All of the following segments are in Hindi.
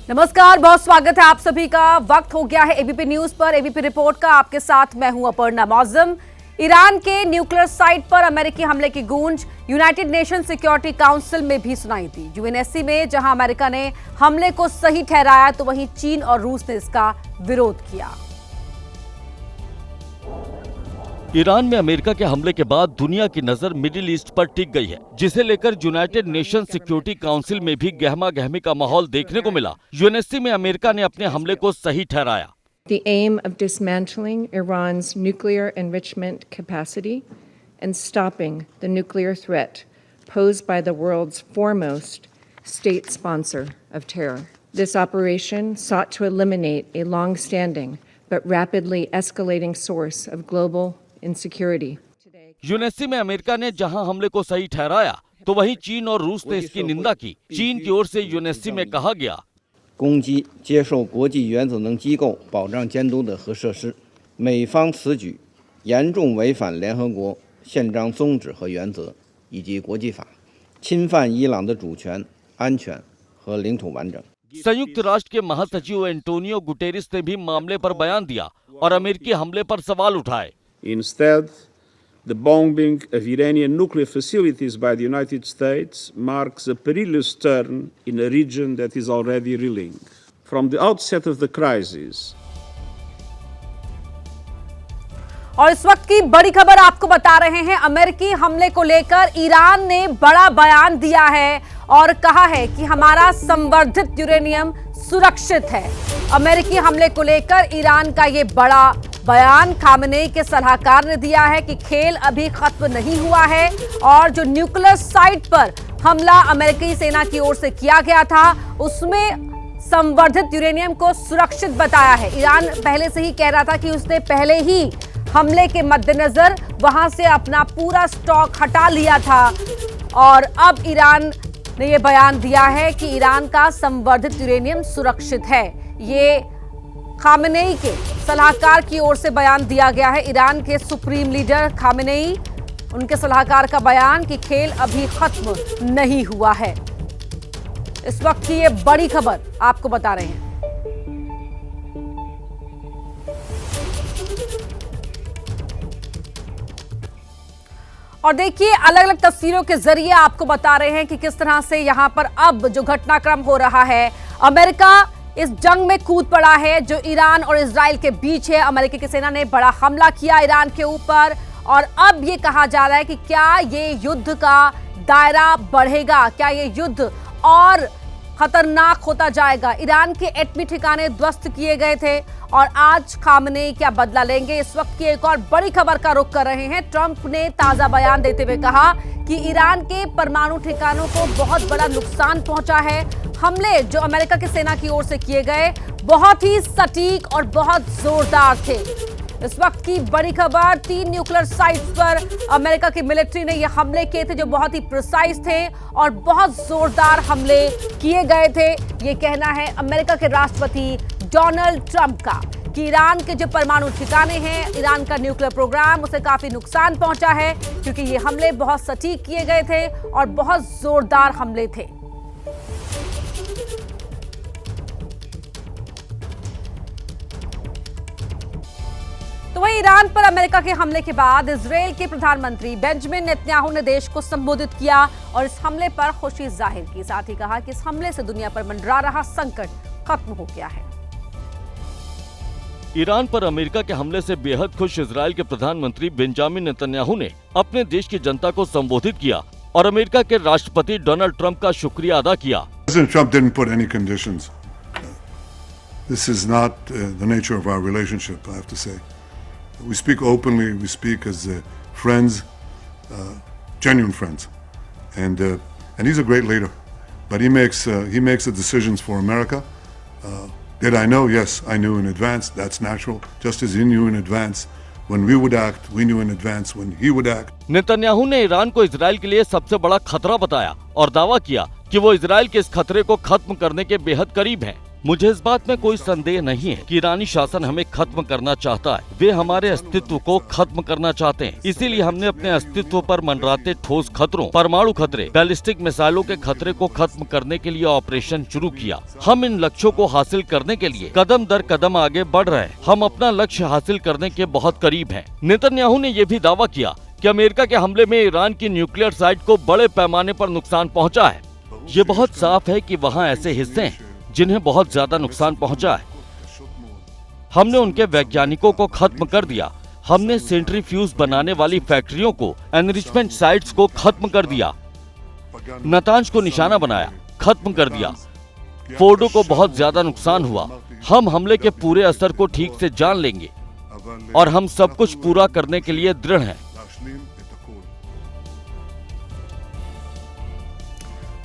नमस्कार, बहुत स्वागत है आप सभी का। वक्त हो गया है एबीपी न्यूज पर एबीपी रिपोर्ट का। आपके साथ मैं हूं अपर्णा मौजम। ईरान के न्यूक्लियर साइट पर अमेरिकी हमले की गूंज यूनाइटेड नेशन सिक्योरिटी काउंसिल में भी सुनाई दी। यूएनएससी में जहां अमेरिका ने हमले को सही ठहराया तो वहीं चीन और रूस ने इसका विरोध किया। ईरान में अमेरिका के हमले के बाद दुनिया की नजर मिडिल ईस्ट पर टिक गई है, जिसे लेकर यूनाइटेड नेशन सिक्योरिटी काउंसिल में भी गहमा गहमी का माहौल देखने को मिला। यूएनएससी में अमेरिका ने अपने हमले को सही ठहराया। The aim of dismantling Iran's nuclear enrichment capacity and stopping the nuclear threat posed by the world's foremost state sponsor of terror. This operation sought to eliminate a long-standing but rapidly escalating source of global insecurity. UNSC में अमेरिका ने जहां हमले को सही ठहराया तो वहीं चीन और रूस ने इसकी निंदा की। चीन की ओर से यूएनएससी में कहा गया, 攻击接受国际原子能机构保障监督的核设施，美方此举严重违反联合国宪章宗旨和原则以及国际法，侵犯伊朗的主权、安全和领土完整。 संयुक्त राष्ट्र के महासचिव एंटोनियो गुटेरेस ने भी मामले पर बयान दिया और अमेरिकी हमले पर सवाल उठाए। Instead, the bombing of Iranian nuclear facilities by the United States marks a perilous turn in a region that is already reeling. From the outset of the crisis, और इस वक्त की बड़ी खबर आपको बता रहे हैं। अमेरिकी हमले को लेकर ईरान ने बड़ा बयान दिया है और कहा है कि हमारा संवर्धित यूरेनियम सुरक्षित है। अमेरिकी हमले को लेकर ईरान का ये बड़ा बयान खामेनेई के सलाहकार ने दिया है कि खेल अभी खत्म नहीं हुआ है और जो न्यूक्लियर साइट पर हमला अमेरिकी सेना की ओर से किया गया था उसमें संवर्धित यूरेनियम को सुरक्षित बताया है। ईरान पहले से ही कह रहा था कि उसने पहले ही हमले के मद्देनजर वहां से अपना पूरा स्टॉक हटा लिया था और अब ईरान ने यह बयान दिया है कि ईरान का संवर्धित यूरेनियम सुरक्षित है। ये खामेनेई के सलाहकार की ओर से बयान दिया गया है। ईरान के सुप्रीम लीडर खामेनेई, उनके सलाहकार का बयान कि खेल अभी खत्म नहीं हुआ है। इस वक्त की ये बड़ी खबर आपको बता रहे हैं। और देखिए, अलग अलग तस्वीरों के जरिए आपको बता रहे हैं कि किस तरह से यहां पर अब जो घटनाक्रम हो रहा है, अमेरिका इस जंग में कूद पड़ा है जो ईरान और इजराइल के बीच है। अमेरिका की सेना ने बड़ा हमला किया ईरान के ऊपर और अब ये कहा जा रहा है कि क्या ये युद्ध का दायरा बढ़ेगा, क्या ये युद्ध और खतरनाक होता जाएगा। ईरान के एटमी ठिकाने ध्वस्त किए गए थे और आज खामेनेई क्या बदला लेंगे। इस वक्त की एक और बड़ी खबर का रुख कर रहे हैं। ट्रंप ने ताजा बयान देते हुए कहा कि ईरान के परमाणु ठिकानों को बहुत बड़ा नुकसान पहुंचा है। हमले जो अमेरिका की सेना की ओर से किए गए बहुत ही सटीक और बहुत जोरदार थे। इस वक्त की बड़ी खबर, 3 न्यूक्लियर साइट्स पर अमेरिका की मिलिट्री ने यह हमले किए थे जो बहुत ही प्रिसाइज थे और बहुत जोरदार हमले किए गए थे। ये कहना है अमेरिका के राष्ट्रपति डोनाल्ड ट्रंप का कि ईरान के जो परमाणु ठिकाने हैं, ईरान का न्यूक्लियर प्रोग्राम, उसे काफी नुकसान पहुंचा है क्योंकि ये हमले बहुत सटीक किए गए थे और बहुत जोरदार हमले थे। तो वहीं ईरान पर अमेरिका के हमले के बाद इजरायल के प्रधानमंत्री बेंजामिन नेतन्याहू ने देश को संबोधित किया और इस हमले पर खुशी जाहिर की। साथ ही कहा कि इस हमले से दुनिया पर मंडरा रहा संकट खत्म हो गया है। ईरान पर अमेरिका के हमले से बेहद खुश इजराइल के प्रधानमंत्री बेंजामिन नेतन्याहू ने अपने देश की जनता को संबोधित किया और अमेरिका के राष्ट्रपति डोनाल्ड ट्रंप का शुक्रिया अदा किया। President Trump didn't put any conditions. This is not the nature of our relationship, I have to say. We speak openly, we speak as friends, genuine friends, and he's a great leader. But he makes the decisions for America. Did I know? Yes, I knew in advance. That's natural. Just as he knew in advance when we would act, we knew in advance when he would act. Netanyahu ने ईरान को इजराइल के लिए सबसे बड़ा खतरा बताया और दावा किया कि वो इजराइल के इस खतरे को खत्म करने के बेहद करीब हैं। मुझे इस बात में कोई संदेह नहीं है कि ईरानी शासन हमें खत्म करना चाहता है। वे हमारे अस्तित्व को खत्म करना चाहते हैं। इसीलिए हमने अपने अस्तित्व पर मंडराते ठोस खतरों, परमाणु खतरे, बैलिस्टिक मिसाइलों के खतरे को खत्म करने के लिए ऑपरेशन शुरू किया। हम इन लक्ष्यों को हासिल करने के लिए कदम दर कदम आगे बढ़ रहे हैं। हम अपना लक्ष्य हासिल करने के बहुत करीब हैं। नेतन्याहू ने यह भी दावा किया कि अमेरिका के हमले में ईरान की न्यूक्लियर साइट को बड़े पैमाने पर नुकसान पहुंचा है। ये बहुत साफ है कि वहां ऐसे हिस्से हैं जिन्हें बहुत ज्यादा नुकसान पहुंचा है। हमने उनके वैज्ञानिकों को खत्म कर दिया। हमने सेंट्रीफ्यूज बनाने वाली फैक्ट्रियों को, एनरिचमेंट साइट्स को खत्म कर दिया। नतांज को निशाना बनाया, खत्म कर दिया। फोर्डो को बहुत ज्यादा नुकसान हुआ। हम हमले के पूरे असर को ठीक से जान लेंगे और हम सब कुछ पूरा करने के लिए दृढ़ हैं।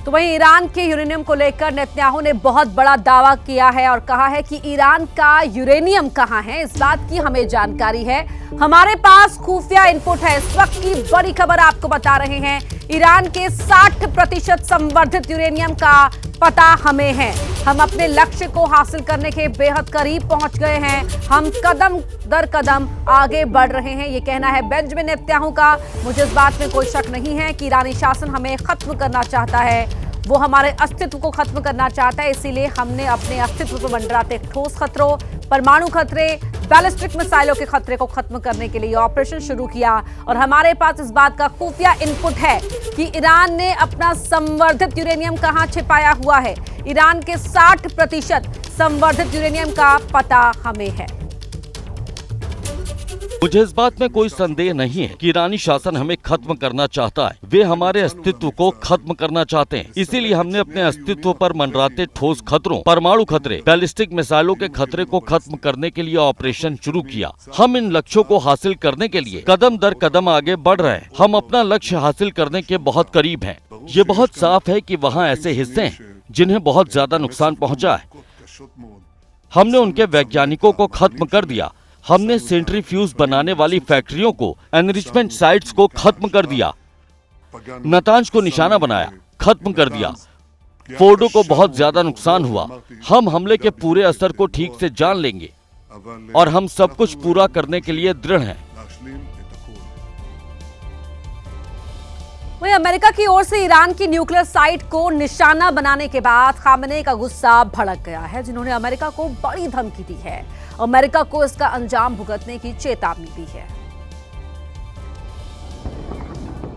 तो वहीं ईरान के यूरेनियम को लेकर नेतन्याहू ने बहुत बड़ा दावा किया है और कहा है कि ईरान का यूरेनियम कहां है, इस बात की हमें जानकारी है। हमारे पास खुफिया इनपुट है। इस वक्त की बड़ी खबर आपको बता रहे हैं, ईरान के 60% संवर्धित यूरेनियम का पता हमें है। हम अपने लक्ष्य को हासिल करने के बेहद करीब पहुंच गए हैं। हम कदम दर कदम आगे बढ़ रहे हैं, ये कहना है बेंजामिन नेतन्याहू का। मुझे इस बात में कोई शक नहीं है कि ईरानी शासन हमें खत्म करना चाहता है, वो हमारे अस्तित्व को खत्म करना चाहता है। इसीलिए हमने अपने अस्तित्व पर मंडराते ठोस खतरों, परमाणु खतरे, बैलिस्टिक मिसाइलों के खतरे को खत्म करने के लिए ऑपरेशन शुरू किया। और हमारे पास इस बात का खुफिया इनपुट है कि ईरान ने अपना संवर्धित यूरेनियम कहां छिपाया हुआ है। ईरान के 60% संवर्धित यूरेनियम का पता हमें है। मुझे इस बात में कोई संदेह नहीं है कि ईरानी शासन हमें खत्म करना चाहता है। वे हमारे अस्तित्व को खत्म करना चाहते हैं। इसीलिए हमने अपने अस्तित्व पर मंडराते ठोस खतरों, परमाणु खतरे, बैलिस्टिक मिसाइलों के खतरे को खत्म करने के लिए ऑपरेशन शुरू किया। हम इन लक्ष्यों को हासिल करने के लिए कदम दर कदम आगे बढ़ रहे हैं। हम अपना लक्ष्य हासिल करने के बहुत करीब हैं। ये बहुत साफ है कि वहाँ ऐसे हिस्से हैं जिन्हें बहुत ज्यादा नुकसान पहुँचा है। हमने उनके वैज्ञानिकों को खत्म कर दिया। हमने सेंट्रीफ्यूज बनाने वाली फैक्ट्रियों को, एनरिचमेंट साइट्स को खत्म कर दिया। नतांज को निशाना बनाया, खत्म कर दिया। फोर्डो को बहुत ज्यादा नुकसान हुआ। हम हमले के पूरे असर को ठीक से जान लेंगे और हम सब कुछ पूरा करने के लिए दृढ़ हैं। वहीं अमेरिका की ओर से ईरान की न्यूक्लियर साइट को निशाना बनाने के बाद खामेनेई का गुस्सा भड़क गया है, जिन्होंने अमेरिका को बड़ी धमकी दी है। अमेरिका को इसका अंजाम भुगतने की चेतावनी दी है।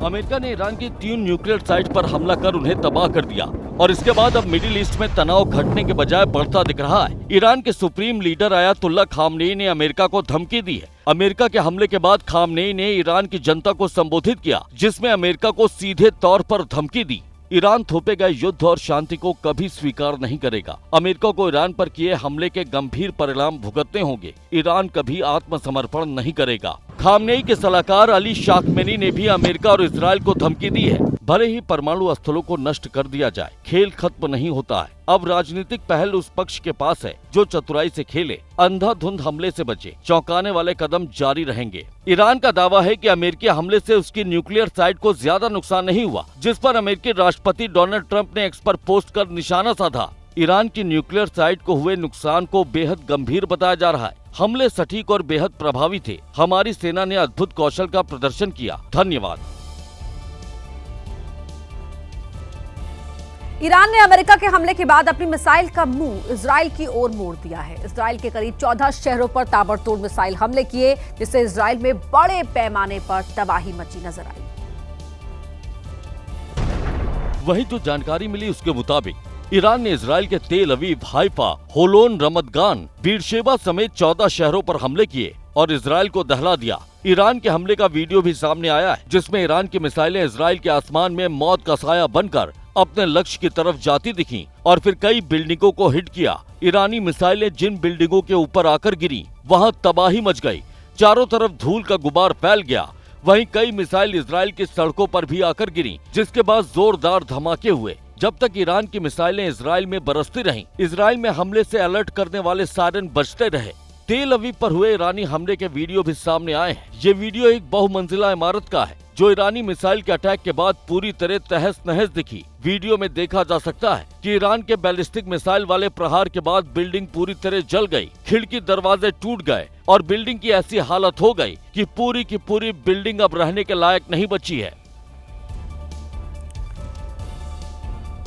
अमेरिका ने ईरान की 3 न्यूक्लियर साइट पर हमला कर उन्हें तबाह कर दिया और इसके बाद अब मिडिल ईस्ट में तनाव घटने के बजाय बढ़ता दिख रहा है। ईरान के सुप्रीम लीडर अयातुल्ला खामनेई ने अमेरिका को धमकी दी है। अमेरिका के हमले के बाद खामनेई ने ईरान की जनता को संबोधित किया, जिसमें अमेरिका को सीधे तौर पर धमकी दी। ईरान थोपे गए युद्ध और शांति को कभी स्वीकार नहीं करेगा। अमेरिका को ईरान पर किए हमले के गंभीर परिणाम भुगतने होंगे। ईरान कभी आत्मसमर्पण नहीं करेगा। खामनेई के सलाहकार अली शाखमेनी ने भी अमेरिका और इजराइल को धमकी दी है, भले ही परमाणु स्थलों को नष्ट कर दिया जाए, खेल खत्म नहीं होता है। अब राजनीतिक पहल उस पक्ष के पास है जो चतुराई से खेले, अंधाधुंध हमले से बचे। चौंकाने वाले कदम जारी रहेंगे। ईरान का दावा है कि अमेरिकी हमले से उसकी न्यूक्लियर साइट को ज्यादा नुकसान नहीं हुआ, जिस पर अमेरिकी राष्ट्रपति डोनाल्ड ट्रंप ने एक्स पर पोस्ट कर निशाना साधा। ईरान की न्यूक्लियर साइट को हुए नुकसान को बेहद गंभीर बताया जा रहा है। हमले सटीक और बेहद प्रभावी थे। हमारी सेना ने अद्भुत कौशल का प्रदर्शन किया। धन्यवाद। ईरान ने अमेरिका के हमले के बाद अपनी मिसाइल का मुंह इजराइल की ओर मोड़ दिया है। इजराइल के करीब 14 शहरों पर ताबड़तोड़ मिसाइल हमले किए, जिससे इजराइल में बड़े पैमाने पर तबाही मची नजर आई। वहीं जो जानकारी मिली उसके मुताबिक ईरान ने इजराइल के तेल अवीव, हाइफा, होलोन, रमतगान, बीरशेबा समेत 14 शहरों पर हमले किए और इजराइल को दहला दिया। ईरान के हमले का वीडियो भी सामने आया है, जिसमें ईरान की मिसाइलें इजराइल के आसमान में मौत का साया बनकर अपने लक्ष्य की तरफ जाती दिखी और फिर कई बिल्डिंगों को हिट किया। ईरानी मिसाइलें जिन बिल्डिंगों के ऊपर आकर गिरी, वहां तबाही मच गई। चारों तरफ धूल का गुबार फैल गया। वहीं कई मिसाइल इजराइल की सड़कों पर भी आकर गिरी, जिसके बाद जोरदार धमाके हुए। जब तक ईरान की मिसाइलें इजराइल में बरसती रहीं, इजराइल में हमले से अलर्ट करने वाले सायरन बजते रहे। तेल अवीव पर हुए ईरानी हमले के वीडियो भी सामने आए हैं। ये वीडियो एक बहुमंजिला इमारत का है, जो ईरानी मिसाइल के अटैक के बाद पूरी तरह तहस नहस दिखी। वीडियो में देखा जा सकता है कि ईरान के बैलिस्टिक मिसाइल वाले प्रहार के बाद बिल्डिंग पूरी तरह जल गई, खिड़की दरवाजे टूट गए और बिल्डिंग की ऐसी हालत हो गई कि पूरी की पूरी बिल्डिंग अब रहने के लायक नहीं बची है।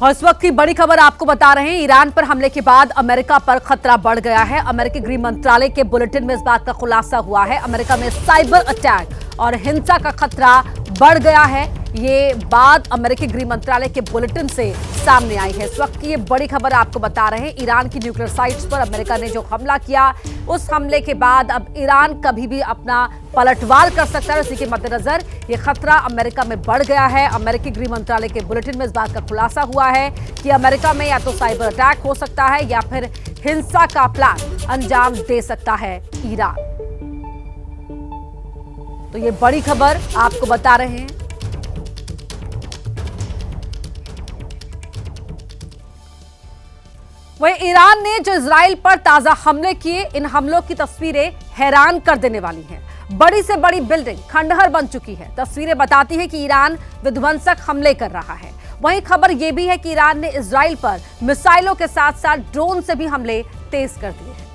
और इस वक्त की बड़ी खबर आपको बता रहे हैं, ईरान पर हमले के बाद अमेरिका पर खतरा बढ़ गया है। अमेरिकी गृह मंत्रालय के बुलेटिन में इस बात का खुलासा हुआ है। अमेरिका में साइबर अटैक और हिंसा का खतरा बढ़ गया है। ये बात अमेरिकी गृह मंत्रालय के बुलेटिन से सामने आई है। इस वक्त की ये बड़ी खबर आपको बता रहे हैं, ईरान की न्यूक्लियर साइट्स पर अमेरिका ने जो हमला किया, उस हमले के बाद अब ईरान कभी भी अपना पलटवार कर सकता है। इसी के मद्देनजर ये खतरा अमेरिका में बढ़ गया है। अमेरिकी गृह मंत्रालय के बुलेटिन में इस बात का खुलासा हुआ है कि अमेरिका में या तो साइबर अटैक हो सकता है या फिर हिंसा का प्लान अंजाम दे सकता है ईरान। तो ये बड़ी खबर आपको बता रहे हैं। वहीं ईरान ने जो इजराइल पर ताजा हमले किए, इन हमलों की तस्वीरें हैरान कर देने वाली हैं। बड़ी से बड़ी बिल्डिंग खंडहर बन चुकी है। तस्वीरें बताती हैं कि ईरान विध्वंसक हमले कर रहा है। वहीं खबर यह भी है कि ईरान ने इजराइल पर मिसाइलों के साथ साथ ड्रोन से भी हमले तेज कर दिए हैं।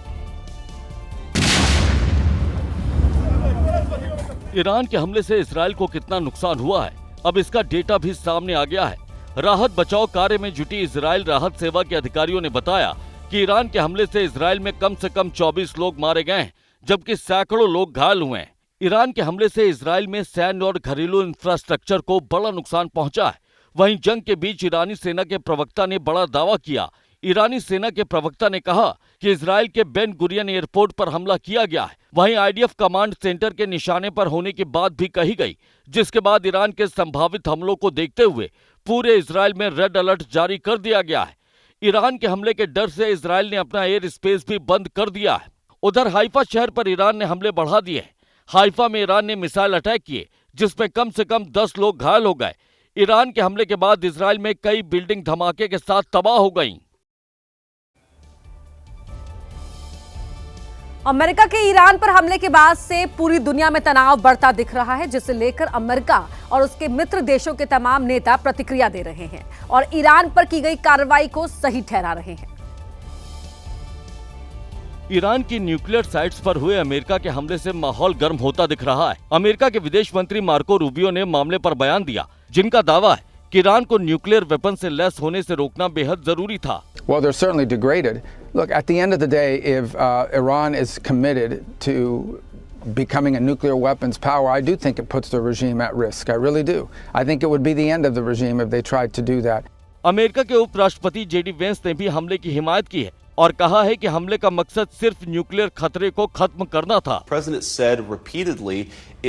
ईरान के हमले से इजराइल को कितना नुकसान हुआ है, अब इसका डेटा भी सामने आ गया है। राहत बचाव कार्य में जुटी इजराइल राहत सेवा के अधिकारियों ने बताया कि ईरान के हमले से इजराइल में कम से कम 24 लोग मारे गए हैं, जबकि सैकड़ों लोग घायल हुए हैं। ईरान के हमले से इजराइल में सैन्य और घरेलू इंफ्रास्ट्रक्चर को बड़ा नुकसान पहुंचा है। वहीं जंग के बीच ईरानी सेना के प्रवक्ता ने बड़ा दावा किया। ईरानी सेना के प्रवक्ता ने कहा कि इजराइल के बेन गुरियन एयरपोर्ट पर हमला किया गया है। वहीं आईडीएफ कमांड सेंटर के निशाने पर होने की बात भी कही गई, जिसके बाद ईरान के संभावित हमलों को देखते हुए पूरे इजराइल में रेड अलर्ट जारी कर दिया गया है। ईरान के हमले के डर से इजराइल ने अपना एयर स्पेस भी बंद कर दिया है। उधर हाइफा शहर पर ईरान ने हमले बढ़ा दिए हैं। हाइफा में ईरान ने मिसाइल अटैक किए, जिसमें कम से कम 10 लोग घायल हो गए। ईरान के हमले के बाद इजराइल में कई बिल्डिंग धमाके के साथ तबाह हो गईं। अमेरिका के ईरान पर हमले के बाद से पूरी दुनिया में तनाव बढ़ता दिख रहा है, जिसे लेकर अमेरिका और उसके मित्र देशों के तमाम नेता प्रतिक्रिया दे रहे हैं और ईरान पर की गई कार्रवाई को सही ठहरा रहे हैं। ईरान की न्यूक्लियर साइट्स पर हुए अमेरिका के हमले से माहौल गर्म होता दिख रहा है। अमेरिका के विदेश मंत्री मार्को रूबियो ने मामले पर बयान दिया, जिनका दावा है कि ईरान को न्यूक्लियर वेपन से लैस होने से रोकना बेहद जरूरी था। Well, they're certainly degraded. Look, at the end of the day, if Iran is committed to becoming a nuclear weapons power, I do think it puts the regime at risk. I really do. I think it would be the end of the regime if they tried to do that. America के उपराष्ट्रपति जेडी वेंस ने भी हमले की हिमायत की है और कहा है कि हमले का मकसद सिर्फ न्यूक्लियर खतरे को खत्म करना था। President said repeatedly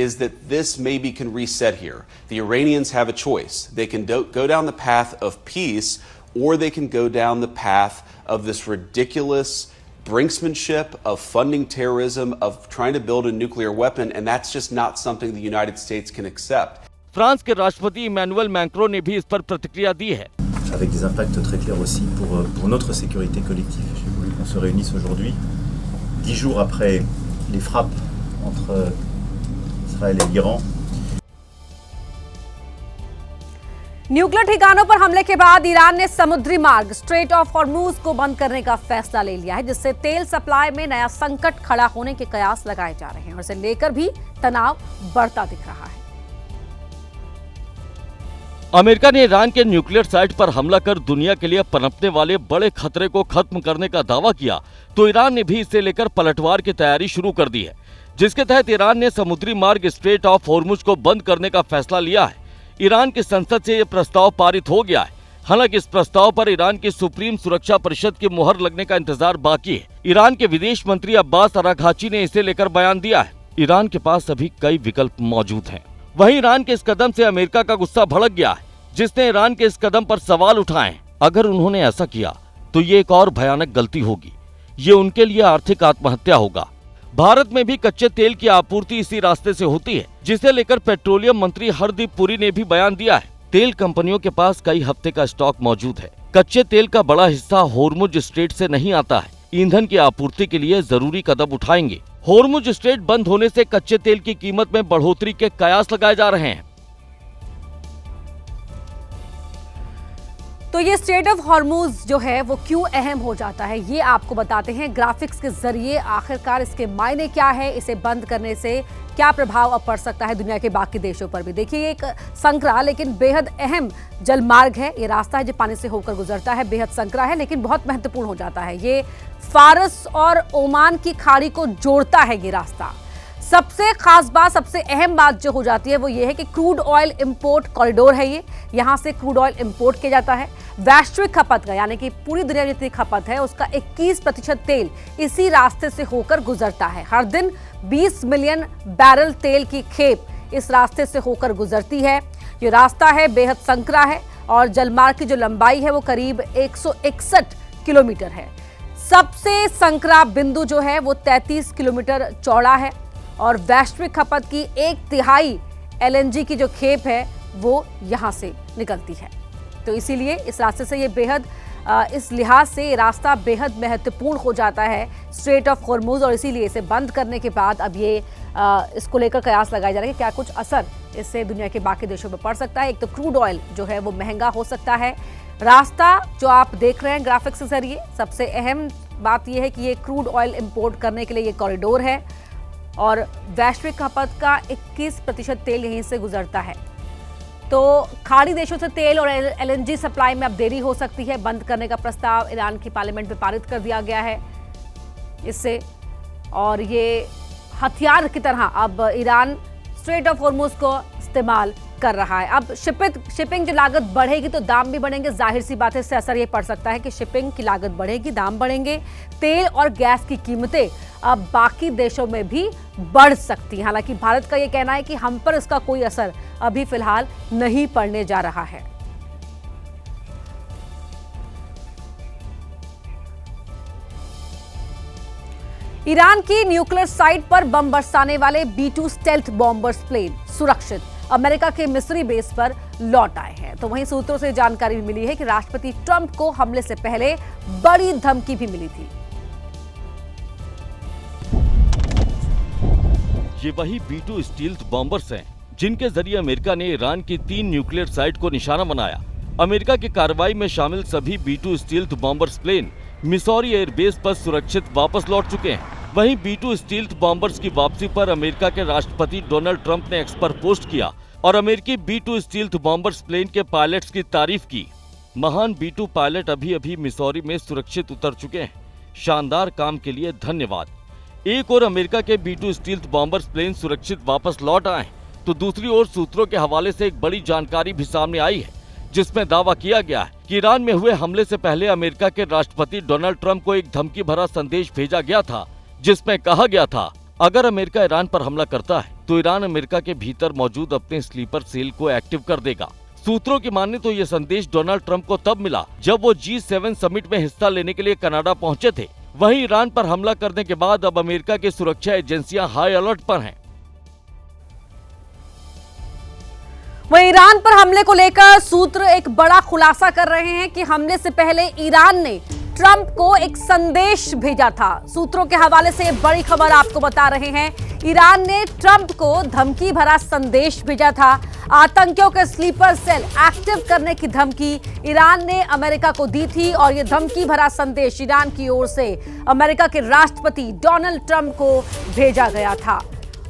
is that this maybe can reset here. The Iranians have a choice. They can go down the path of peace, or they can go down the path of this ridiculous brinksmanship of funding terrorism, of trying to build a nuclear weapon, and that's just not something the United States can accept. France के राष्ट्रपति इमैनुअल मैक्रों ने भी इस पर प्रतिक्रिया दी है। Avec des impacts très clairs aussi pour notre sécurité collective. J'ai voulu qu'on se réunisse aujourd'hui, 10 jours après les frappes entre Israël et l'Iran. Nuclear ठिकानों पर हमले के बाद ईरान ने समुद्री मार्ग स्ट्रेट ऑफ हॉर्मूज को बंद करने का फैसला ले लिया है, जिससे तेल सप्लाई में नया संकट खड़ा होने के कयास लगाए जा रहे हैं और इसे लेकर भी तनाव बढ़ता दिख रहा है। अमेरिका ने ईरान के न्यूक्लियर साइट पर हमला कर दुनिया के लिए पनपने वाले बड़े खतरे को खत्म करने का दावा किया, तो ईरान ने भी इसे लेकर पलटवार की तैयारी शुरू कर दी है, जिसके तहत ईरान ने समुद्री मार्ग स्ट्रेट ऑफ हॉर्मूज को बंद करने का फैसला लिया है। ईरान की संसद से यह प्रस्ताव पारित हो गया है। हालांकि इस प्रस्ताव पर ईरान की सुप्रीम सुरक्षा परिषद की मुहर लगने का इंतजार बाकी है। ईरान के विदेश मंत्री अब्बास अराघाची ने इसे लेकर बयान दिया है। ईरान के पास अभी कई विकल्प मौजूद हैं। वहीं ईरान के इस कदम से अमेरिका का गुस्सा भड़क गया है, जिसने ईरान के इस कदम पर सवाल उठाए। अगर उन्होंने ऐसा किया तो ये एक और भयानक गलती होगी। ये उनके लिए आर्थिक आत्महत्या होगा। भारत में भी कच्चे तेल की आपूर्ति इसी रास्ते से होती है, जिसे लेकर पेट्रोलियम मंत्री हरदीप पुरी ने भी बयान दिया है। तेल कंपनियों के पास कई हफ्ते का स्टॉक मौजूद है। कच्चे तेल का बड़ा हिस्सा हॉर्मुज स्ट्रेट से नहीं आता है। ईंधन की आपूर्ति के लिए जरूरी कदम उठाएंगे। हॉर्मुज स्ट्रेट बंद होने से कच्चे तेल की कीमत में बढ़ोतरी के कयास लगाए जा रहे हैं। तो ये स्ट्रेट ऑफ हॉर्मुज जो है वो क्यों अहम हो जाता है, ये आपको बताते हैं ग्राफिक्स के जरिए। आखिरकार इसके मायने क्या है, इसे बंद करने से क्या प्रभाव अब पड़ सकता है दुनिया के बाकी देशों पर भी। देखिए, ये एक संकरा लेकिन बेहद अहम जलमार्ग है। ये रास्ता है जो पानी से होकर गुजरता है, बेहद संकरा है लेकिन बहुत महत्वपूर्ण हो जाता है। ये फारस और ओमान की खाड़ी को जोड़ता है ये रास्ता। सबसे खास बात, सबसे अहम बात जो हो जाती है वो ये है कि क्रूड ऑयल इंपोर्ट कॉरिडोर है ये। यहाँ से क्रूड ऑयल इंपोर्ट किया जाता है। वैश्विक खपत का, यानी कि पूरी दुनिया में जितनी खपत है उसका 21% तेल इसी रास्ते से होकर गुजरता है। हर दिन 20 मिलियन बैरल तेल की खेप इस रास्ते से होकर गुजरती है। ये रास्ता है बेहद संकरा है और जलमार्ग की जो लंबाई है वो करीब 161 किलोमीटर है। सबसे संकरा बिंदु जो है वो 33 किलोमीटर चौड़ा है और वैश्विक खपत की 1/3 LNG की जो खेप है वो यहाँ से निकलती है। तो इसीलिए इस रास्ते से ये बेहद इस लिहाज से ये रास्ता बेहद महत्वपूर्ण हो जाता है, स्ट्रेट ऑफ हॉर्मुज। और इसीलिए इसे बंद करने के बाद अब ये इसको लेकर कयास लगाए जा रहे हैं कि क्या कुछ असर इससे दुनिया के बाकी देशों पर पड़ सकता है। एक तो क्रूड ऑयल जो है वो महंगा हो सकता है। रास्ता जो आप देख रहे हैं ग्राफिक्स के जरिए, सबसे अहम बात यह है कि ये क्रूड ऑयल इंपोर्ट करने के लिए ये कॉरिडोर है और वैश्विक खपत का 21% तेल यहीं से गुजरता है। तो खाड़ी देशों से तेल और LNG सप्लाई में अब देरी हो सकती है। बंद करने का प्रस्ताव ईरान की पार्लियामेंट में पारित कर दिया गया है इससे, और ये हथियार की तरह अब ईरान स्ट्रेट ऑफ हॉर्मुज को इस्तेमाल कर रहा है। अब शिपिंग जो लागत बढ़ेगी तो दाम भी बढ़ेंगे। जाहिर सी बात है, इससे असर ये पड़ सकता है कि शिपिंग की लागत बढ़ेगी, दाम बढ़ेंगे। तेल और गैस की कीमतें अब बाकी देशों में भी बढ़ सकती हैं। हालांकि भारत का ये कहना है कि हम पर इसका कोई असर अभी फिलहाल नहीं पड़ने जा रहा है। ईरान की न्यूक्लियर साइट पर बम बरसाने वाले B-2 स्टेल्थ बॉम्बर्स प्लेन सुरक्षित अमेरिका के मिस्री बेस पर लौट आए हैं। तो वहीं सूत्रों से जानकारी भी मिली है कि राष्ट्रपति ट्रंप को हमले से पहले बड़ी धमकी भी मिली थी। ये वही B-2 स्टील्थ बॉम्बर्स हैं जिनके जरिए अमेरिका ने ईरान की 3 न्यूक्लियर साइट को निशाना बनाया। अमेरिका की कार्रवाई में शामिल सभी B-2 stealth bombers plane Missouri airbase पर सुरक्षित वापस लौट चुके हैं। वहीं B-2 स्टील्थ बॉम्बर्स की वापसी पर अमेरिका के राष्ट्रपति डोनाल्ड ट्रंप ने एक्स पर पोस्ट किया और अमेरिकी B-2 स्टील्थ बॉम्बर्स प्लेन के पायलट्स की तारीफ की। महान B-2 पायलट अभी मिसौरी में सुरक्षित उतर चुके हैं। शानदार काम के लिए धन्यवाद। एक और अमेरिका के B-2 स्टील्थ बॉम्बर्स प्लेन सुरक्षित वापस लौट आए, तो दूसरी ओर सूत्रों के हवाले से एक बड़ी जानकारी भी सामने आई है, जिसमें दावा किया गया है कि ईरान में हुए हमले से पहले अमेरिका के राष्ट्रपति डोनाल्ड ट्रंप को एक धमकी भरा संदेश भेजा गया था, जिसमें कहा गया था अगर अमेरिका ईरान पर हमला करता है तो ईरान अमेरिका के भीतर मौजूद अपने स्लीपर सेल को एक्टिव कर देगा। सूत्रों की माने तो ये संदेश डोनाल्ड ट्रंप को तब मिला जब वो G7 समिट में हिस्सा लेने के लिए कनाडा पहुंचे थे। वहीं ईरान पर हमला करने के बाद अब अमेरिका की सुरक्षा एजेंसियां हाई अलर्ट पर हैं। वहीं ईरान पर हमले को लेकर सूत्र एक बड़ा खुलासा कर रहे हैं कि हमले से पहले ईरान ने ट्रंप को एक संदेश भेजा था। सूत्रों के हवाले से बड़ी खबर आपको बता रहे हैं, ईरान ने ट्रंप को धमकी भरा संदेश भेजा था। आतंकियों के स्लीपर सेल एक्टिव करने की धमकी ईरान ने अमेरिका को दी थी और यह धमकी भरा संदेश ईरान की ओर से अमेरिका के राष्ट्रपति डोनाल्ड ट्रंप को भेजा गया था।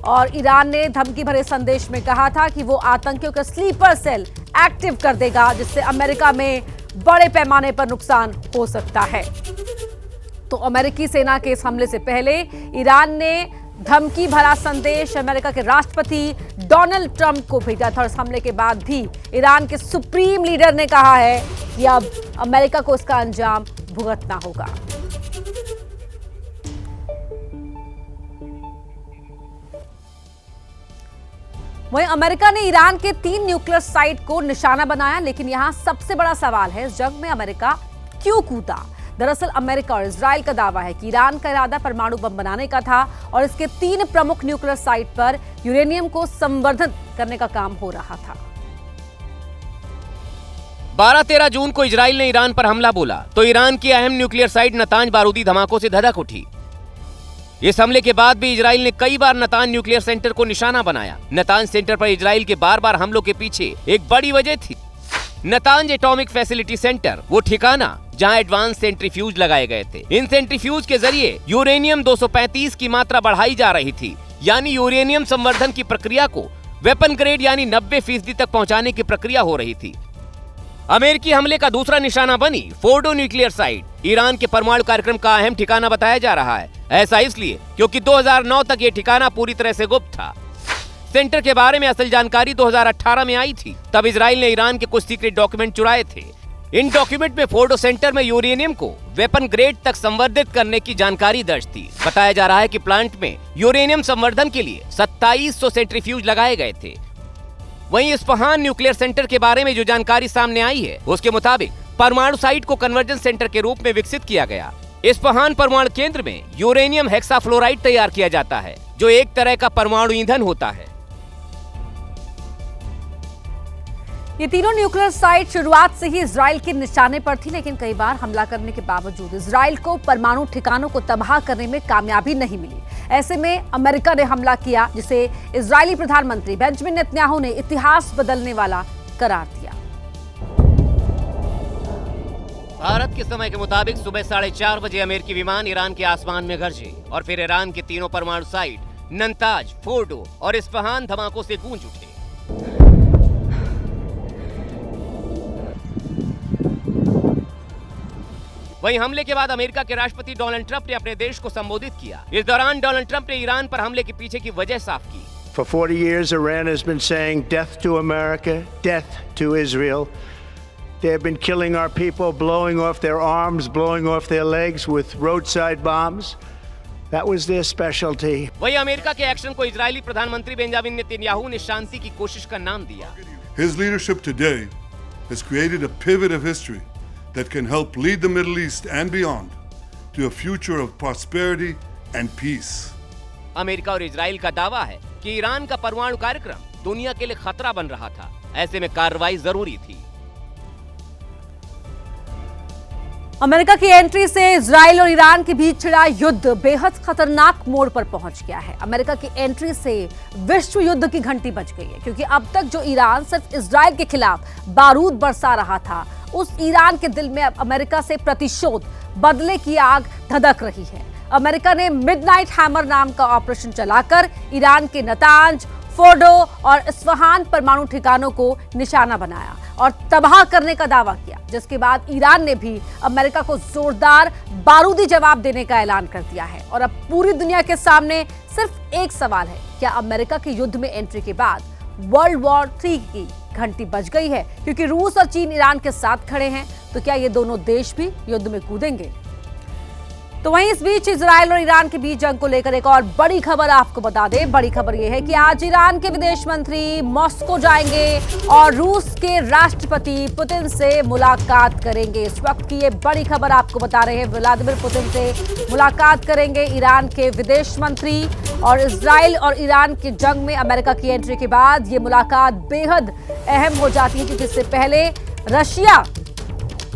और ईरान ने धमकी भरे संदेश में कहा था कि वो आतंकियों के स्लीपर सेल एक्टिव कर देगा, जिससे अमेरिका में बड़े पैमाने पर नुकसान हो सकता है। तो अमेरिकी सेना के इस हमले से पहले ईरान ने धमकी भरा संदेश अमेरिका के राष्ट्रपति डोनाल्ड ट्रंप को भेजा था और इस हमले के बाद भी ईरान के सुप्रीम लीडर ने कहा है कि अब अमेरिका को इसका अंजाम भुगतना होगा। वहीं अमेरिका ने ईरान के 3 न्यूक्लियर साइट को निशाना बनाया, लेकिन यहां सबसे बड़ा सवाल है इस जंग में अमेरिका क्यों कूदा। दरअसल अमेरिका और इजराइल का दावा है कि ईरान का इरादा परमाणु बम बनाने का था और इसके 3 प्रमुख न्यूक्लियर साइट पर यूरेनियम को संवर्धित करने का काम हो रहा था। 12-13 जून को इजराइल ने ईरान पर हमला बोला तो ईरान की अहम न्यूक्लियर साइट नतांज बारूदी धमाकों से धधक उठी। इस हमले के बाद भी इजराइल ने कई बार नतांज न्यूक्लियर सेंटर को निशाना बनाया। नतांज सेंटर पर इजराइल के बार बार हमलों के पीछे एक बड़ी वजह थी। नतांज एटॉमिक फैसिलिटी सेंटर वो ठिकाना जहां एडवांस सेंट्रीफ्यूज लगाए गए थे। इन सेंट्रीफ्यूज के जरिए यूरेनियम 235 की मात्रा बढ़ाई जा रही थी, यानी यूरेनियम संवर्धन की प्रक्रिया को वेपन ग्रेड यानी 90% तक पहुंचाने की प्रक्रिया हो रही थी। अमेरिकी हमले का दूसरा निशाना बनी फोर्डो न्यूक्लियर साइट। ईरान के परमाणु कार्यक्रम का अहम ठिकाना बताया जा रहा है। ऐसा इसलिए क्योंकि 2009 तक ये ठिकाना पूरी तरह से गुप्त था। सेंटर के बारे में असल जानकारी 2018 में आई थी। तब इजराइल ने ईरान के कुछ सीक्रेट डॉक्यूमेंट चुराए थे। इन डॉक्यूमेंट में फोर्डो सेंटर में यूरेनियम को वेपन ग्रेड तक संवर्धित करने की जानकारी दर्ज थी। बताया जा रहा है कि प्लांट में यूरेनियम संवर्धन के लिए 2700 सेंट्रीफ्यूज लगाए गए थे। वहीं इस्फहान न्यूक्लियर सेंटर के बारे में जो जानकारी सामने आई है, उसके मुताबिक परमाणु साइट को कन्वर्जन सेंटर के रूप में विकसित किया गया। इस्फहान परमाणु केंद्र में यूरेनियम हेक्साफ्लोराइड तैयार किया जाता है, जो एक तरह का परमाणु ईंधन होता है। ये तीनों न्यूक्लियर साइट शुरुआत से ही इजराइल के निशाने पर थी, लेकिन कई बार हमला करने के बावजूद इजराइल को परमाणु ठिकानों को तबाह करने में कामयाबी नहीं मिली। ऐसे में अमेरिका ने हमला किया, जिसे इजरायली प्रधानमंत्री बेंजामिन नेतन्याहू ने इतिहास बदलने वाला करार दिया। भारत के समय के मुताबिक सुबह 4:30 बजे अमेरिकी विमान ईरान के आसमान में गरजे और फिर ईरान के तीनों परमाणु साइट नतांज, फोर्डो और इस्फहान धमाकों से गूंज उठे। वहीं हमले के बाद अमेरिका के राष्ट्रपति डोनाल्ड ट्रंप ने अपने देश को संबोधित किया। इस दौरान डोनाल्ड ट्रंप ने ईरान पर हमले के पीछे की वजह साफ की। For 40 years, Iran has been saying death to America, death to Israel. They have been killing our people, blowing off their arms, blowing off their legs with roadside bombs. That was their specialty. वहीं अमेरिका के एक्शन को इजरायली प्रधानमंत्री बेंजामिन नेतन्याहू ने शांति की कोशिश का नाम दिया। His leadership today has created a pivot of history that can help lead the Middle East and beyond to a future of prosperity and peace. America और इजराइल का दावा है कि ईरान का परमाणु कार्यक्रम दुनिया के लिए खतरा बन रहा था। ऐसे में कार्रवाई जरूरी थी। अमेरिका की एंट्री से इजराइल और ईरान के बीच छिड़ा युद्ध बेहद खतरनाक मोड़ पर पहुंच गया है। अमेरिका की एंट्री से विश्व युद्ध की घंटी बज गई है, क्योंकि अब तक जो ईरान सिर्फ इजराइल के खिलाफ बारूद बरसा रहा था, उस ईरान के दिल में अब अमेरिका से प्रतिशोध, बदले की आग धधक रही है। अमेरिका ने मिडनाइट हैमर नाम का ऑपरेशन चलाकर ईरान के नतांज, फोर्डो और इस्फहान परमाणु ठिकानों को निशाना बनाया और तबाह करने का दावा किया, जिसके बाद ईरान ने भी अमेरिका को जोरदार बारूदी जवाब देने का ऐलान कर दिया है। और अब पूरी दुनिया के सामने सिर्फ एक सवाल है, क्या अमेरिका के युद्ध में एंट्री के बाद वर्ल्ड वॉर 3 की घंटी बज गई है? क्योंकि रूस और चीन ईरान के साथ खड़े हैं, तो क्या ये दोनों देश भी युद्ध में कूदेंगे? तो वहीं इस बीच इजराइल और ईरान के बीच जंग को लेकर एक और बड़ी खबर आपको बता दें। बड़ी खबर यह है कि आज ईरान के विदेश मंत्री मॉस्को जाएंगे और रूस के राष्ट्रपति पुतिन से मुलाकात करेंगे। इस वक्त की ये बड़ी खबर आपको बता रहे हैं। व्लादिमीर पुतिन से मुलाकात करेंगे ईरान के विदेश मंत्री। और इजराइल और ईरान के जंग में अमेरिका की एंट्री के बाद ये मुलाकात बेहद अहम हो जाती है, क्योंकि इससे पहले रशिया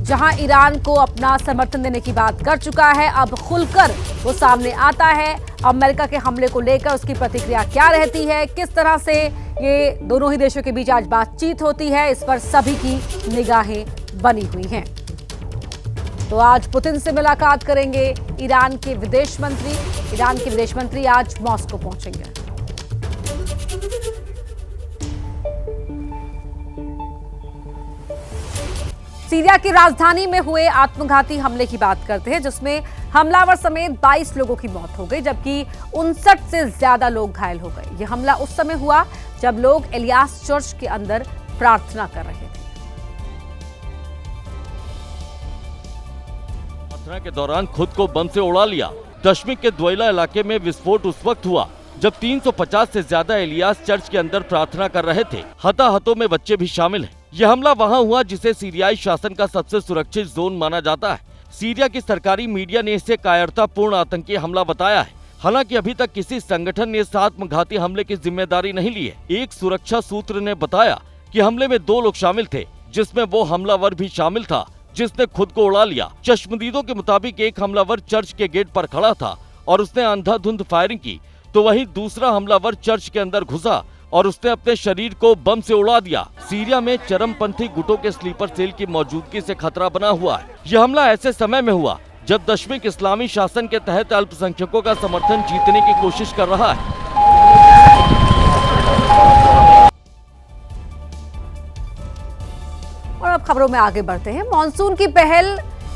जहां ईरान को अपना समर्थन देने की बात कर चुका है, अब खुलकर वो सामने आता है। अमेरिका के हमले को लेकर उसकी प्रतिक्रिया क्या रहती है, किस तरह से ये दोनों ही देशों के बीच आज बातचीत होती है, इस पर सभी की निगाहें बनी हुई हैं। तो आज पुतिन से मुलाकात करेंगे ईरान के विदेश मंत्री। ईरान के विदेश मंत्री आज मॉस्को पहुंचेंगे। सीरिया की राजधानी में हुए आत्मघाती हमले की बात करते हैं, जिसमें हमलावर समेत 22 लोगों की मौत हो गई, जबकि 59 से ज्यादा लोग घायल हो गए। यह हमला उस समय हुआ जब लोग एलियास चर्च के अंदर प्रार्थना कर रहे थे। प्रार्थना के दौरान खुद को बम से उड़ा लिया। दशमिक के द्वैला इलाके में विस्फोट उस वक्त हुआ जब 350 से ज्यादा एलियास चर्च के अंदर प्रार्थना कर रहे थे। हताहतों में बच्चे भी शामिल हैं। यह हमला वहां हुआ जिसे सीरियाई शासन का सबसे सुरक्षित जोन माना जाता है। सीरिया की सरकारी मीडिया ने इसे कायरतापूर्ण आतंकी हमला बताया है। हालांकि अभी तक किसी संगठन ने इस आत्मघाती हमले की जिम्मेदारी नहीं ली है। एक सुरक्षा सूत्र ने बताया कि हमले में 2 लोग शामिल थे, जिसमें वो हमलावर भी शामिल था जिसने खुद को उड़ा लिया। चश्मदीदों के मुताबिक एक हमलावर चर्च के गेट पर खड़ा था और उसने अंधाधुंध फायरिंग की, तो वहीं दूसरा हमलावर चर्च के अंदर घुसा और उसने अपने शरीर को बम से उड़ा दिया। सीरिया में चरमपंथी गुटों के स्लीपर सेल की मौजूदगी से खतरा बना हुआ है। यह हमला ऐसे समय में हुआ जब दशमिक इस्लामी शासन के तहत अल्पसंख्यकों का समर्थन जीतने की कोशिश कर रहा है। और अब खबरों में आगे बढ़ते हैं। मानसून की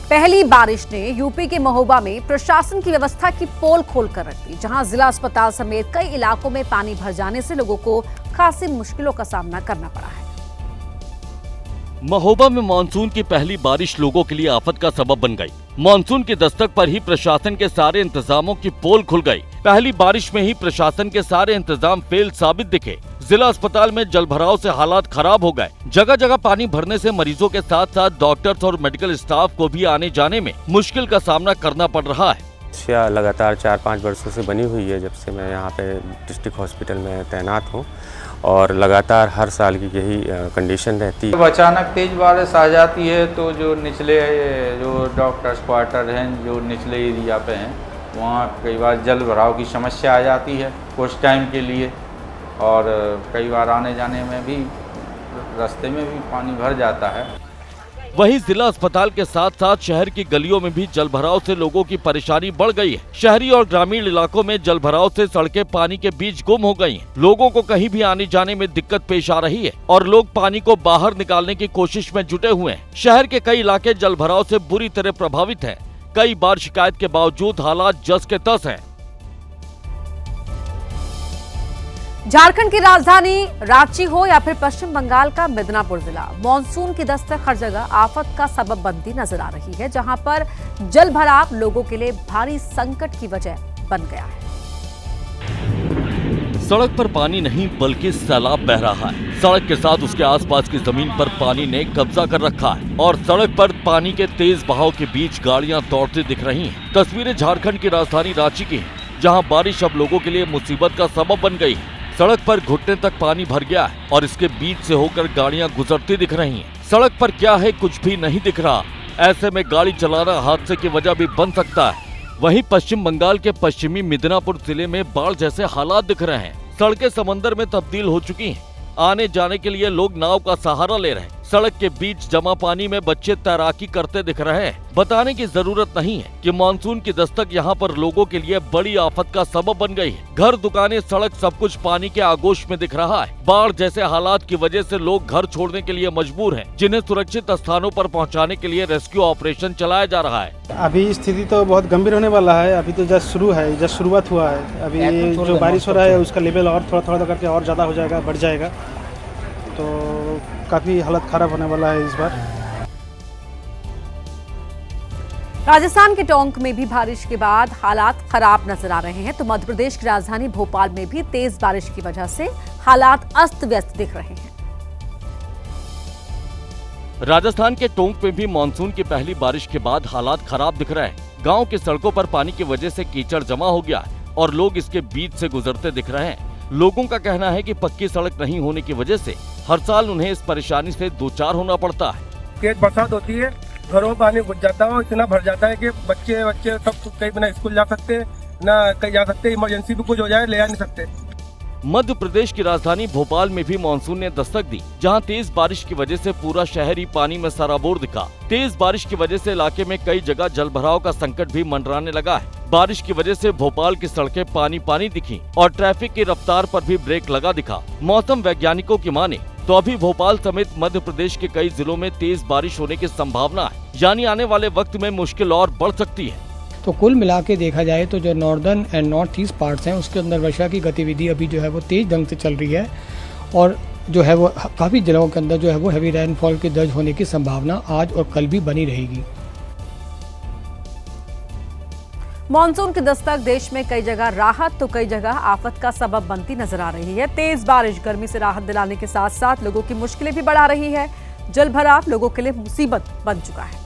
पहली बारिश ने यूपी के महोबा में प्रशासन की व्यवस्था की पोल खोल कर रख दी, जहां जिला अस्पताल समेत कई इलाकों में पानी भर जाने से लोगों को खासी मुश्किलों का सामना करना पड़ा है। महोबा में मानसून की पहली बारिश लोगों के लिए आफत का सबब बन गई। मानसून की दस्तक पर ही प्रशासन के सारे इंतजामों की पोल खुल गई। पहली बारिश में ही प्रशासन के सारे इंतजाम फेल साबित दिखे। जिला अस्पताल में जलभराव से हालात खराब हो गए। जगह जगह पानी भरने से मरीजों के साथ साथ डॉक्टर्स और मेडिकल स्टाफ को भी आने जाने में मुश्किल का सामना करना पड़ रहा है। समस्या लगातार 4-5 वर्षों से बनी हुई है, जब से मैं यहाँ पे डिस्ट्रिक्ट हॉस्पिटल में तैनात हूँ, और लगातार हर साल की यही कंडीशन रहती है। जब अचानक तेज बारिश आ जाती है तो जो निचले जो डॉक्टर्स क्वार्टर हैं, जो निचले एरिया पे हैं, वहाँ कई बार जल भराव की समस्या आ जाती है कुछ टाइम के लिए, और कई बार आने जाने में भी रास्ते में भी पानी भर जाता है। वहीं जिला अस्पताल के साथ साथ शहर की गलियों में भी जलभराव से लोगों की परेशानी बढ़ गई है। शहरी और ग्रामीण इलाकों में जलभराव से सड़कें पानी के बीच गुम हो गई हैं। लोगों को कहीं भी आने जाने में दिक्कत पेश आ रही है और लोग पानी को बाहर निकालने की कोशिश में जुटे हुए हैं। शहर के कई इलाके जलभराव से बुरी तरह प्रभावित हैं। कई बार शिकायत के बावजूद हालात जस के तस हैं। झारखंड की राजधानी रांची हो या फिर पश्चिम बंगाल का मिदनापुर जिला, मॉनसून की दस्तक हर जगह आफत का सबब बनती नजर आ रही है, जहां पर जल भराव लोगों के लिए भारी संकट की वजह बन गया है। सड़क पर पानी नहीं बल्कि सैलाब बह रहा है। सड़क के साथ उसके आसपास की जमीन पर पानी ने कब्जा कर रखा है और सड़क पर पानी के तेज बहाव के बीच गाड़ियां दौड़ती दिख रही हैं। तस्वीरें झारखंड की राजधानी रांची की हैं, जहां बारिश अब लोगों के लिए मुसीबत का सबब बन गई है। सड़क पर घुटने तक पानी भर गया है और इसके बीच से होकर गाड़ियां गुजरती दिख रही हैं। सड़क पर क्या है कुछ भी नहीं दिख रहा। ऐसे में गाड़ी चलाना हादसे की वजह भी बन सकता है। वहीं पश्चिम बंगाल के पश्चिमी मिदनापुर जिले में बाढ़ जैसे हालात दिख रहे हैं। सड़कें समंदर में तब्दील हो चुकी हैं। आने जाने के लिए लोग नाव का सहारा ले रहे हैं। सड़क के बीच जमा पानी में बच्चे तैराकी करते दिख रहे हैं। बताने की जरूरत नहीं है कि मानसून की दस्तक यहाँ पर लोगों के लिए बड़ी आफत का सबब बन गई है। घर, दुकानें, सड़क सब कुछ पानी के आगोश में दिख रहा है। बाढ़ जैसे हालात की वजह से लोग घर छोड़ने के लिए मजबूर हैं, जिन्हें सुरक्षित स्थानों पर पहुँचाने के लिए रेस्क्यू ऑपरेशन चलाया जा रहा है। अभी स्थिति तो बहुत गंभीर होने वाला है। अभी तो जस्ट शुरू है, जस्ट शुरुआत हुआ है। अभी जो बारिश हो रहा है उसका लेवल और थोड़ा थोड़ा करके और ज्यादा हो जाएगा, बढ़ जाएगा, तो काफी हालत खराब होने वाला है इस बार। राजस्थान के टोंक में भी बारिश के बाद हालात खराब नजर आ रहे हैं, तो मध्य प्रदेश की राजधानी भोपाल में भी तेज बारिश की वजह से हालात अस्त व्यस्त दिख रहे हैं। राजस्थान के टोंक में भी मानसून की पहली बारिश के बाद हालात खराब दिख रहे हैं। गांव की सड़कों पर पानी की वजह से कीचड़ जमा हो गया और लोग इसके बीच से गुजरते दिख रहे हैं। लोगों का कहना है कि पक्की सड़क नहीं होने की वजह से हर साल उन्हें इस परेशानी से दो चार होना पड़ता है। तेज बरसात होती है, घरों में पानी घुस जाता है, इतना भर जाता है कि बच्चे सब कहीं बिना स्कूल जा सकते, ना कहीं जा सकते, इमरजेंसी भी कुछ हो जाए ले आ नहीं सकते। मध्य प्रदेश की राजधानी भोपाल में भी मानसून ने दस्तक दी, जहां तेज बारिश की वजह से पूरा शहर ही पानी में सराबोर दिखा। तेज बारिश की वजह से इलाके में कई जगह जलभराव का संकट भी मंडराने लगा है। बारिश की वजह से भोपाल की सड़कें पानी पानी दिखी और ट्रैफिक की रफ्तार पर भी ब्रेक लगा दिखा। मौसम वैज्ञानिकों की माने तो अभी भोपाल समेत मध्य प्रदेश के कई जिलों में तेज बारिश होने की संभावना है, यानी आने वाले वक्त में मुश्किल और बढ़ सकती है। तो कुल मिला के देखा जाए तो जो northern and north east parts हैं उसके अंदर वर्षा की गतिविधि अभी जो है वो तेज ढंग से चल रही है और जो है वो काफ़ी जिलों के अंदर जो है वो हैवी रेनफॉल के दर्ज होने की संभावना आज और कल भी बनी रहेगी। मॉनसून की दस्तक देश में कई जगह राहत तो कई जगह आफत का सबब बनती नजर आ रही है। तेज बारिश गर्मी से राहत दिलाने के साथ साथ लोगों की मुश्किलें भी बढ़ा रही है। जल भराव लोगों के लिए मुसीबत बन चुका है।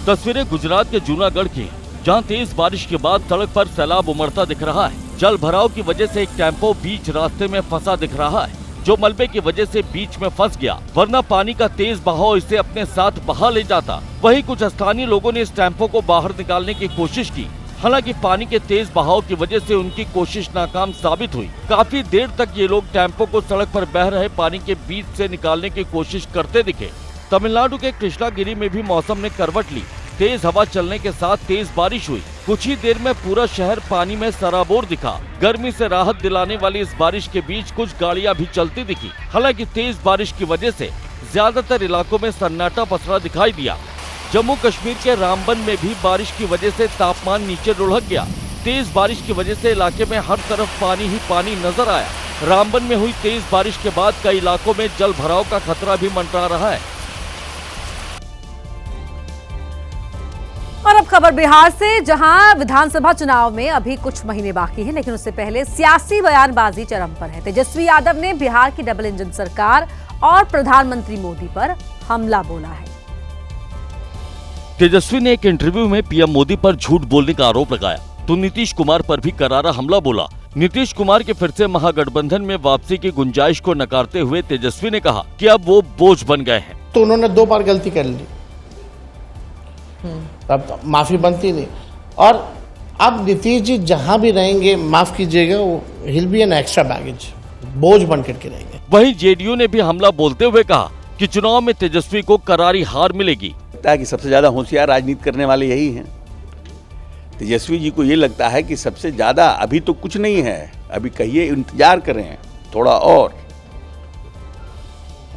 तस्वीरें गुजरात के जूनागढ़ की, जहां तेज बारिश के बाद सड़क पर सैलाब उमड़ता दिख रहा है। जल भराव की वजह से एक टेम्पो बीच रास्ते में फंसा दिख रहा है, जो मलबे की वजह से बीच में फंस गया, वरना पानी का तेज बहाव इसे अपने साथ बहा ले जाता। वहीं कुछ स्थानीय लोगों ने इस टेम्पो को बाहर निकालने की कोशिश की, हालांकि पानी के तेज बहाव की वजह से उनकी कोशिश नाकाम साबित हुई। काफी देर तक ये लोग टेम्पो को सड़क पर बह रहे पानी के बीच से निकालने की कोशिश करते दिखे। तमिलनाडु के कृष्णागिरी में भी मौसम ने करवट ली। तेज हवा चलने के साथ तेज बारिश हुई। कुछ ही देर में पूरा शहर पानी में सराबोर दिखा। गर्मी से राहत दिलाने वाली इस बारिश के बीच कुछ गाड़ियां भी चलती दिखी। हालांकि तेज बारिश की वजह से ज्यादातर इलाकों में सन्नाटा पसरा दिखाई दिया। जम्मू कश्मीर के रामबन में भी बारिश की वजह से तापमान नीचे लुढ़क गया। तेज बारिश की वजह से इलाके में हर तरफ पानी ही पानी नजर आया। रामबन में हुई तेज बारिश के बाद कई इलाकों में जल भराव का खतरा भी मंडरा रहा है। और अब खबर बिहार से, जहां विधानसभा चुनाव में अभी कुछ महीने बाकी हैं, लेकिन उससे पहले सियासी बयानबाजी चरम पर है। तेजस्वी यादव ने बिहार की डबल इंजन सरकार और प्रधानमंत्री मोदी पर हमला बोला है। तेजस्वी ने एक इंटरव्यू में पीएम मोदी पर झूठ बोलने का आरोप लगाया तो नीतीश कुमार पर भी करारा हमला बोला। नीतीश कुमार के फिर से महागठबंधन में वापसी की गुंजाइश को नकारते हुए तेजस्वी ने कहा कि अब वो बोझ बन गए हैं। तो उन्होंने 2 बार गलती कर ली, अब तो माफी बनती नहीं। और अब नीतीश जी जहां भी रहेंगे, माफ कीजिएगा, वो हिल बी एन एक्स्ट्रा बैगेज, बोझ बन करके रहेंगे। वहीं जेडीयू ने भी हमला बोलते हुए कहा कि चुनाव में तेजस्वी को करारी हार मिलेगी। लगता है कि सबसे ज्यादा होशियार राजनीति करने वाले यही हैं। तेजस्वी जी को ये लगता है कि सबसे ज्यादा अभी तो कुछ नहीं है, अभी कहिए इंतजार करें थोड़ा और।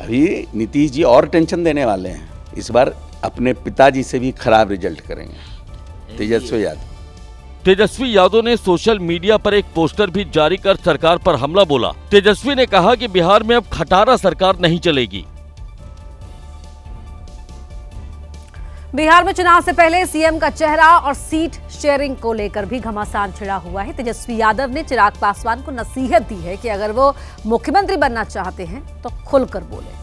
अभी नीतीश जी और टेंशन देने वाले हैं, इस बार अपने पिताजी से भी खराब रिजल्ट करेंगे तेजस्वी यादव। तेजस्वी यादव ने सोशल मीडिया पर एक पोस्टर भी जारी कर सरकार पर हमला बोला। तेजस्वी ने कहा कि बिहार में अब खटारा सरकार नहीं चलेगी। बिहार में चुनाव से पहले सीएम का चेहरा और सीट शेयरिंग को लेकर भी घमासान छिड़ा हुआ है। तेजस्वी यादव ने चिराग पासवान को नसीहत दी है कि अगर वो मुख्यमंत्री बनना चाहते हैं तो खुलकर बोले।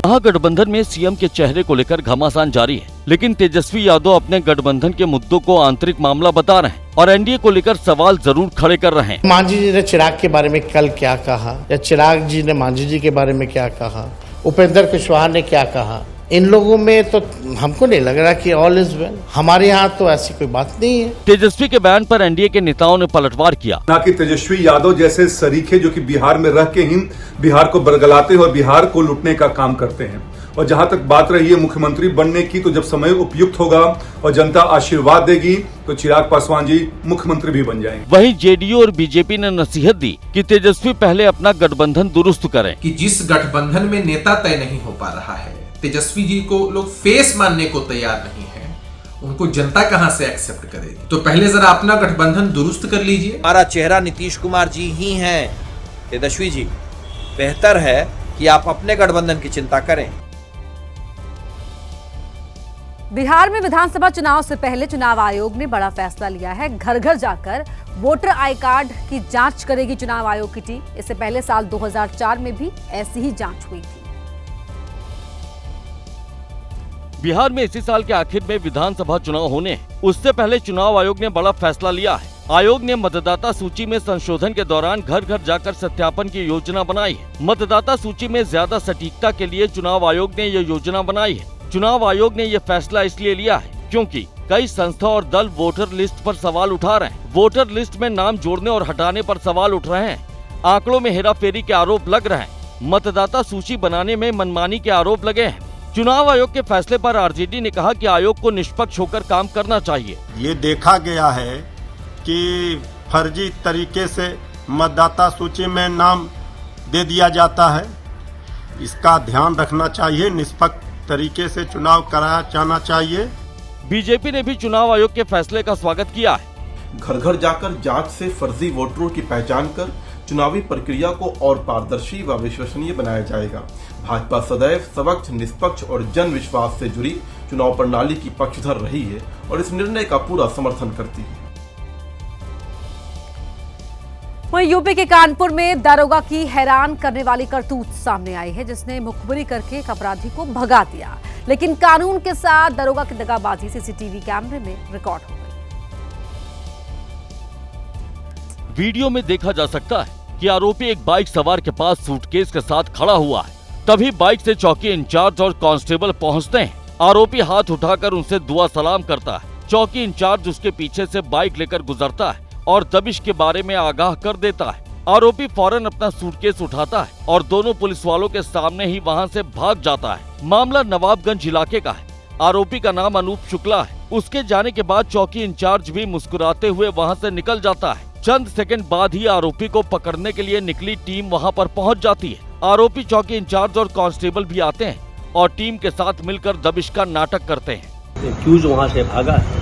महागठबंधन में सीएम के चेहरे को लेकर घमासान जारी है, लेकिन तेजस्वी यादव अपने गठबंधन के मुद्दों को आंतरिक मामला बता रहे हैं और एनडीए को लेकर सवाल जरूर खड़े कर रहे हैं। मांझी जी ने चिराग के बारे में कल क्या कहा, या चिराग जी ने मांझी जी के बारे में क्या कहा, उपेंद्र कुशवाहा ने क्या कहा, इन लोगों में तो हमको नहीं लग रहा कि ऑल इज वेल। हमारे यहाँ तो ऐसी कोई बात नहीं है। तेजस्वी के बयान पर एनडीए के नेताओं ने पलटवार किया। ना कि तेजस्वी यादव जैसे सरीखे जो कि बिहार में रह के ही बिहार को बरगलाते हैं और बिहार को लूटने का काम करते हैं। और जहां तक बात रही है मुख्यमंत्री बनने की, तो जब समय उपयुक्त होगा और जनता आशीर्वाद देगी तो चिराग पासवान जी मुख्यमंत्री भी बन जाएंगे। वहीं जेडीयू और बीजेपी ने नसीहत दी कि तेजस्वी पहले अपना गठबंधन दुरुस्त करें। कि जिस गठबंधन में नेता तय नहीं हो पा रहा है, तेजस्वी जी को लोग फेस मानने को तैयार नहीं है, उनको जनता कहां से एक्सेप्ट करेगी। तो पहले जरा अपना गठबंधन दुरुस्त कर लीजिए। हमारा चेहरा नीतीश कुमार जी ही हैं। तेजस्वी जी, बेहतर है कि आप अपने गठबंधन की चिंता करें। बिहार में विधानसभा चुनाव से पहले चुनाव आयोग ने बड़ा फैसला लिया है। घर घर जाकर वोटर आई कार्ड की जांच करेगी चुनाव आयोग की टीम। इससे पहले साल 2004 में भी ऐसी ही जांच हुई थी। बिहार में इसी साल के आखिर में विधानसभा चुनाव होने हैं। उससे पहले चुनाव आयोग ने बड़ा फैसला लिया है। आयोग ने मतदाता सूची में संशोधन के दौरान घर घर जाकर सत्यापन की योजना बनाई है। मतदाता सूची में ज्यादा सटीकता के लिए चुनाव आयोग ने ये योजना बनाई है। चुनाव आयोग ने ये फैसला इसलिए लिया है क्योंकि कई संस्था और दल वोटर लिस्ट पर सवाल उठा रहे हैं। वोटर लिस्ट में नाम जोड़ने और हटाने पर सवाल उठ रहे हैं। आंकड़ों में हेराफेरी के आरोप लग रहे हैं। मतदाता सूची बनाने में मनमानी के आरोप लगे हैं। चुनाव आयोग के फैसले पर आरजेडी ने कहा कि आयोग को निष्पक्ष होकर काम करना चाहिए। ये देखा गया है कि फर्जी तरीके से मतदाता सूची में नाम दे दिया जाता है। इसका ध्यान रखना चाहिए, निष्पक्ष तरीके से चुनाव कराया जाना चाहिए। बीजेपी ने भी चुनाव आयोग के फैसले का स्वागत किया है। घर घर जाकर जांच से फर्जी वोटरों की पहचान कर चुनावी प्रक्रिया को और पारदर्शी व विश्वसनीय बनाया जाएगा। भाजपा सदैव स्वच्छ, निष्पक्ष और जन विश्वास से जुड़ी चुनाव प्रणाली की पक्षधर रही है और इस निर्णय का पूरा समर्थन करती है। वहीं यूपी के कानपुर में दारोगा की हैरान करने वाली करतूत सामने आई है, जिसने मुखबिरी करके एक अपराधी को भगा दिया। लेकिन कानून के साथ दारोगा की दगाबाजी सीसीटीवी कैमरे में रिकॉर्ड हो गई। वीडियो में देखा जा सकता है कि आरोपी एक बाइक सवार के पास सूटकेस के साथ खड़ा हुआ है। तभी बाइक से चौकी इंचार्ज और कांस्टेबल पहुंचते हैं। आरोपी हाथ उठाकर उनसे दुआ सलाम करता है। चौकी इंचार्ज उसके पीछे से बाइक लेकर गुजरता है और दबिश के बारे में आगाह कर देता है। आरोपी फौरन अपना सूटकेस उठाता है और दोनों पुलिस वालों के सामने ही वहां से भाग जाता है। मामला नवाबगंज इलाके का है। आरोपी का नाम अनूप शुक्ला है। उसके जाने के बाद चौकी इंचार्ज भी मुस्कुराते हुए वहां से निकल जाता है। चंद सेकंड बाद ही आरोपी को पकड़ने के लिए निकली टीम वहां पर पहुंच जाती है। आरोपी चौकी इंचार्ज और कांस्टेबल भी आते हैं और टीम के साथ मिलकर दबिश का नाटक करते हैं। एक्यूज वहां से भागा है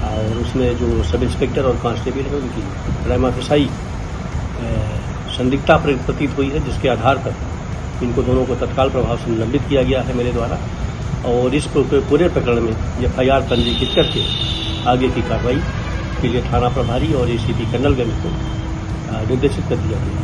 और उसमें जो सब इंस्पेक्टर और कांस्टेबल है उनकी प्राइमा फेसाई संदिग्धता प्रतीत हुई है, जिसके आधार पर इनको दोनों को तत्काल प्रभाव से निलंबित किया गया है मेरे द्वारा और इस पूरे प्रकरण में FIR पंजीकृत करके आगे की कार्रवाई के लिए थाना प्रभारी और ACP कर्नलगंज को निर्देशित कर दिया गया।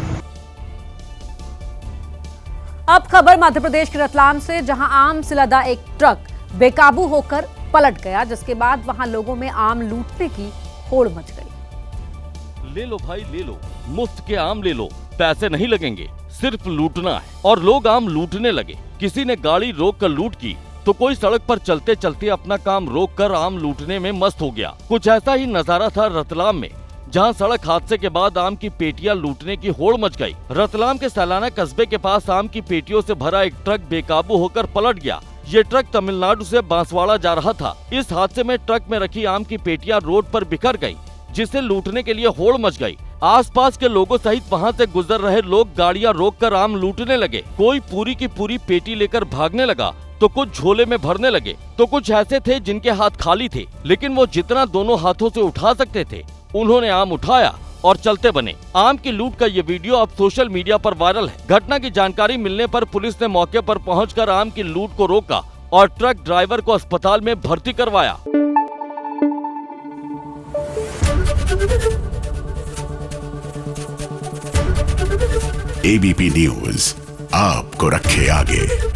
अब खबर मध्य प्रदेश के रतलाम से, जहां आम से लदा एक ट्रक बेकाबू होकर पलट गया, जिसके बाद वहां लोगों में आम लूटने की होड़ मच गई। ले लो भाई ले लो, मुफ्त के आम ले लो, पैसे नहीं लगेंगे, सिर्फ लूटना है। और लोग आम लूटने लगे। किसी ने गाड़ी रोक कर लूट की तो कोई सड़क पर चलते चलते अपना काम रोककर आम लूटने में मस्त हो गया। कुछ ऐसा ही नजारा था रतलाम में, जहां सड़क हादसे के बाद आम की पेटियां लूटने की होड़ मच गई। रतलाम के सैलाना कस्बे के पास आम की पेटियों से भरा एक ट्रक बेकाबू होकर पलट गया। ये ट्रक तमिलनाडु से बांसवाड़ा जा रहा था। इस हादसे में ट्रक में रखी आम की पेटियां रोड पर बिखर गई, जिसे लूटने के लिए होड़ मच गई। आसपास के लोगों सहित वहां से गुजर रहे लोग गाड़ियां रोककर आम लूटने लगे। कोई पूरी की पूरी पेटी लेकर भागने लगा तो कुछ झोले में भरने लगे, तो कुछ ऐसे थे जिनके हाथ खाली थे, लेकिन वो जितना दोनों हाथों से उठा सकते थे उन्होंने आम उठाया और चलते बने। आम की लूट का ये वीडियो अब सोशल मीडिया पर वायरल है। घटना की जानकारी मिलने पर पुलिस ने मौके पर पहुंचकर आम की लूट को रोका और ट्रक ड्राइवर को अस्पताल में भर्ती करवाया। ABP न्यूज आपको रखे आगे।